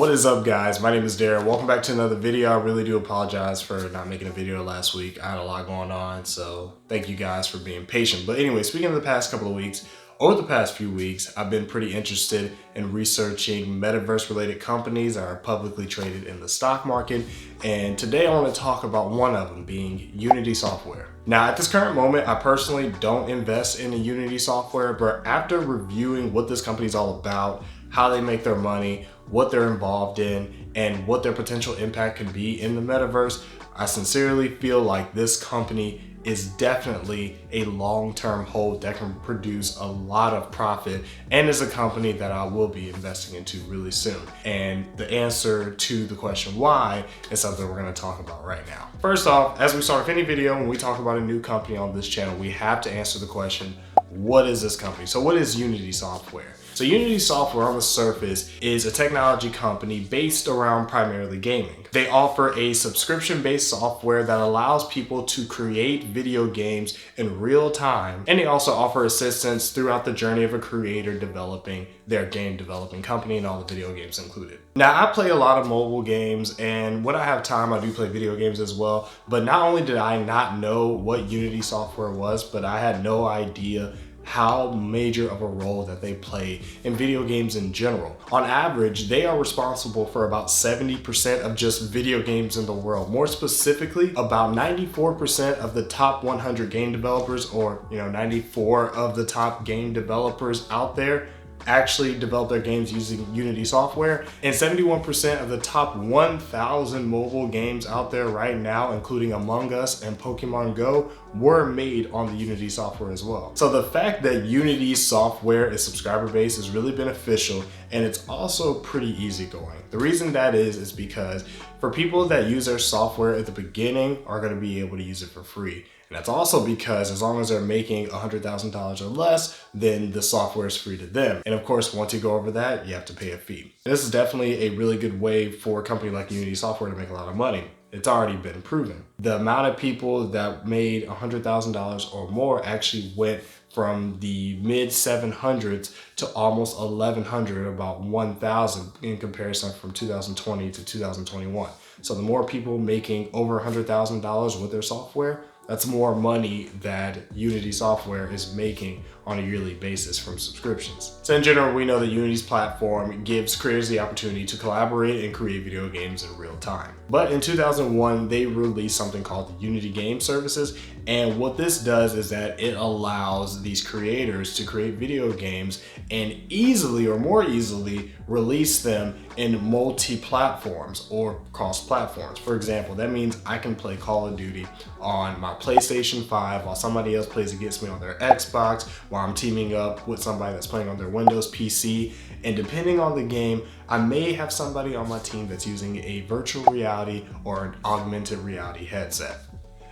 What is up, guys? My name is Darren. Welcome back to another video. I really do apologize for not making a video last week. I had a lot going on, so thank you guys for being patient. But anyway, speaking of the past couple of weeks, over the past few weeks, I've been pretty interested in researching metaverse related companies that are publicly traded in the stock market. And today I want to talk about one of them, being Unity Software. Now, at this current moment, I personally don't invest in the Unity software, but after reviewing what this company is all about, how they make their money, what they're involved in, and what their potential impact can be in the metaverse, I sincerely feel like this company is definitely a long-term hold that can produce a lot of profit and is a company that I will be investing into really soon. And the answer to the question why is something we're going to talk about right now. First off, as we start with any video, when we talk about a new company on this channel, we have to answer the question, what is this company? So what is Unity Software? So Unity Software on the surface is a technology company based around primarily gaming. They offer a subscription-based software that allows people to create video games in real time, and they also offer assistance throughout the journey of a creator developing their game developing company and all the video games included. Now, I play a lot of mobile games, and when I have time, I do play video games as well, but not only did I not know what Unity Software was, but I had no idea how major of a role that they play in video games in general. On average, they are responsible for about 70% of just video games in the world. More specifically, about 94% of the top 100 game developers, or 94 of the top game developers out there actually develop their games using Unity software, and 71% of the top 1,000 mobile games out there right now, including Among Us and Pokemon Go, were made on the Unity software as well. So the fact that Unity software is subscriber based is really beneficial, and it's also pretty easygoing. The reason that is because for people that use their software at the beginning are going to be able to use it for free. And that's also because as long as they're making $100,000 or less, then the software is free to them. And of course, once you go over that, you have to pay a fee. This is definitely a really good way for a company like Unity Software to make a lot of money. It's already been proven. The amount of people that made $100,000 or more actually went from the mid 700s to almost 1,100, about 1,000 in comparison from 2020 to 2021. So the more people making over $100,000 with their software, that's more money that Unity Software is making on a yearly basis from subscriptions. So in general, we know that Unity's platform gives creators the opportunity to collaborate and create video games in real time. But in 2001, they released something called the Unity Game Services. And what this does is that it allows these creators to create video games and easily or more easily release them in multi-platforms or cross-platforms. For example, that means I can play Call of Duty on my PlayStation 5 while somebody else plays against me on their Xbox, while I'm teaming up with somebody that's playing on their Windows PC. And depending on the game, I may have somebody on my team that's using a virtual reality or an augmented reality headset.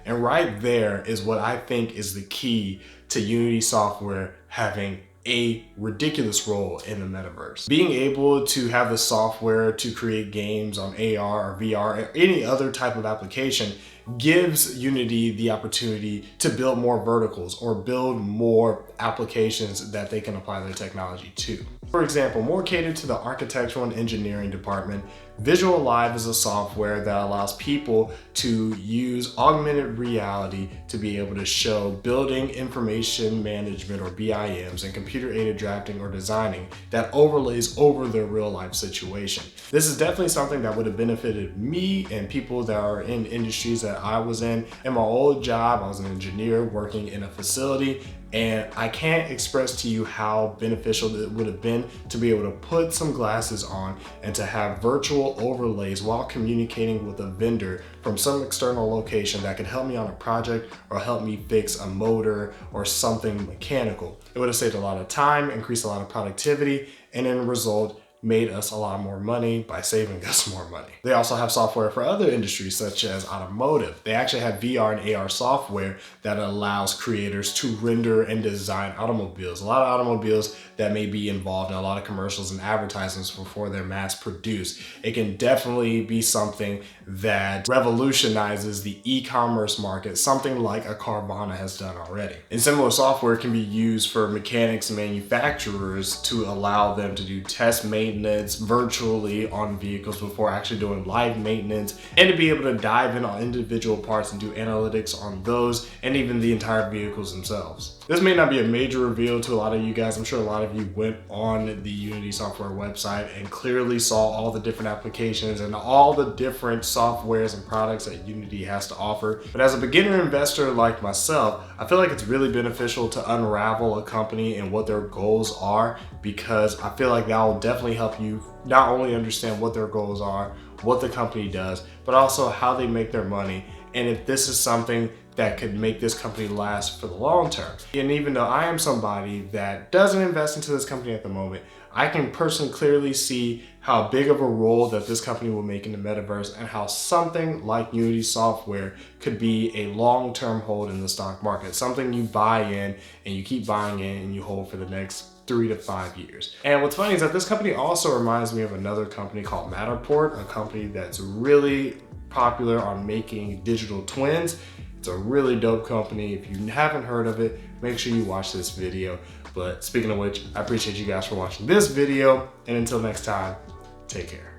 And right there is what I think is the key to Unity Software having a ridiculous role in the metaverse. Being able to have the software to create games on AR or VR or any other type of application gives Unity the opportunity to build more verticals or build more applications that they can apply their technology to. For example, more catered to the architectural and engineering department, Visual Live is a software that allows people to use augmented reality to be able to show building information management or BIMs and computer-aided drafting or designing that overlays over their real-life situation. This is definitely something that would have benefited me and people that are in industries that I was in. In my old job, I was an engineer working in a facility, and I can't express to you how beneficial it would have been to be able to put some glasses on and to have virtual overlays while communicating with a vendor from some external location that could help me on a project or help me fix a motor or something mechanical. It would have saved a lot of time, increased a lot of productivity, and in the result, made us a lot more money by saving us more money. They also have software for other industries such as automotive. They actually have VR and AR software that allows creators to render and design automobiles. A lot of automobiles that may be involved in a lot of commercials and advertisements before they're mass produced. It can definitely be something that revolutionizes the e-commerce market, something like a Carvana has done already. And similar software can be used for mechanics and manufacturers to allow them to do test maintenance maintenance virtually on vehicles before actually doing live maintenance, and to be able to dive in on individual parts and do analytics on those and even the entire vehicles themselves. This may not be a major reveal to a lot of you guys. I'm sure a lot of you went on the Unity software website and clearly saw all the different applications and all the different softwares and products that Unity has to offer. But as a beginner investor like myself, I feel like it's really beneficial to unravel a company and what their goals are, because I feel like that will definitely help you not only understand what their goals are, what the company does, but also how they make their money, and if this is something that could make this company last for the long term. And even though I am somebody that doesn't invest into this company at the moment, I can personally clearly see how big of a role that this company will make in the metaverse, and how something like Unity software could be a long-term hold in the stock market, something you buy in and you keep buying in and you hold for the next 3 to 5 years. And what's funny is that this company also reminds me of another company called Matterport, a company that's really popular on making digital twins. It's a really dope company. If you haven't heard of it, make sure you watch this video. But speaking of which, I appreciate you guys for watching this video, and until next time, take care.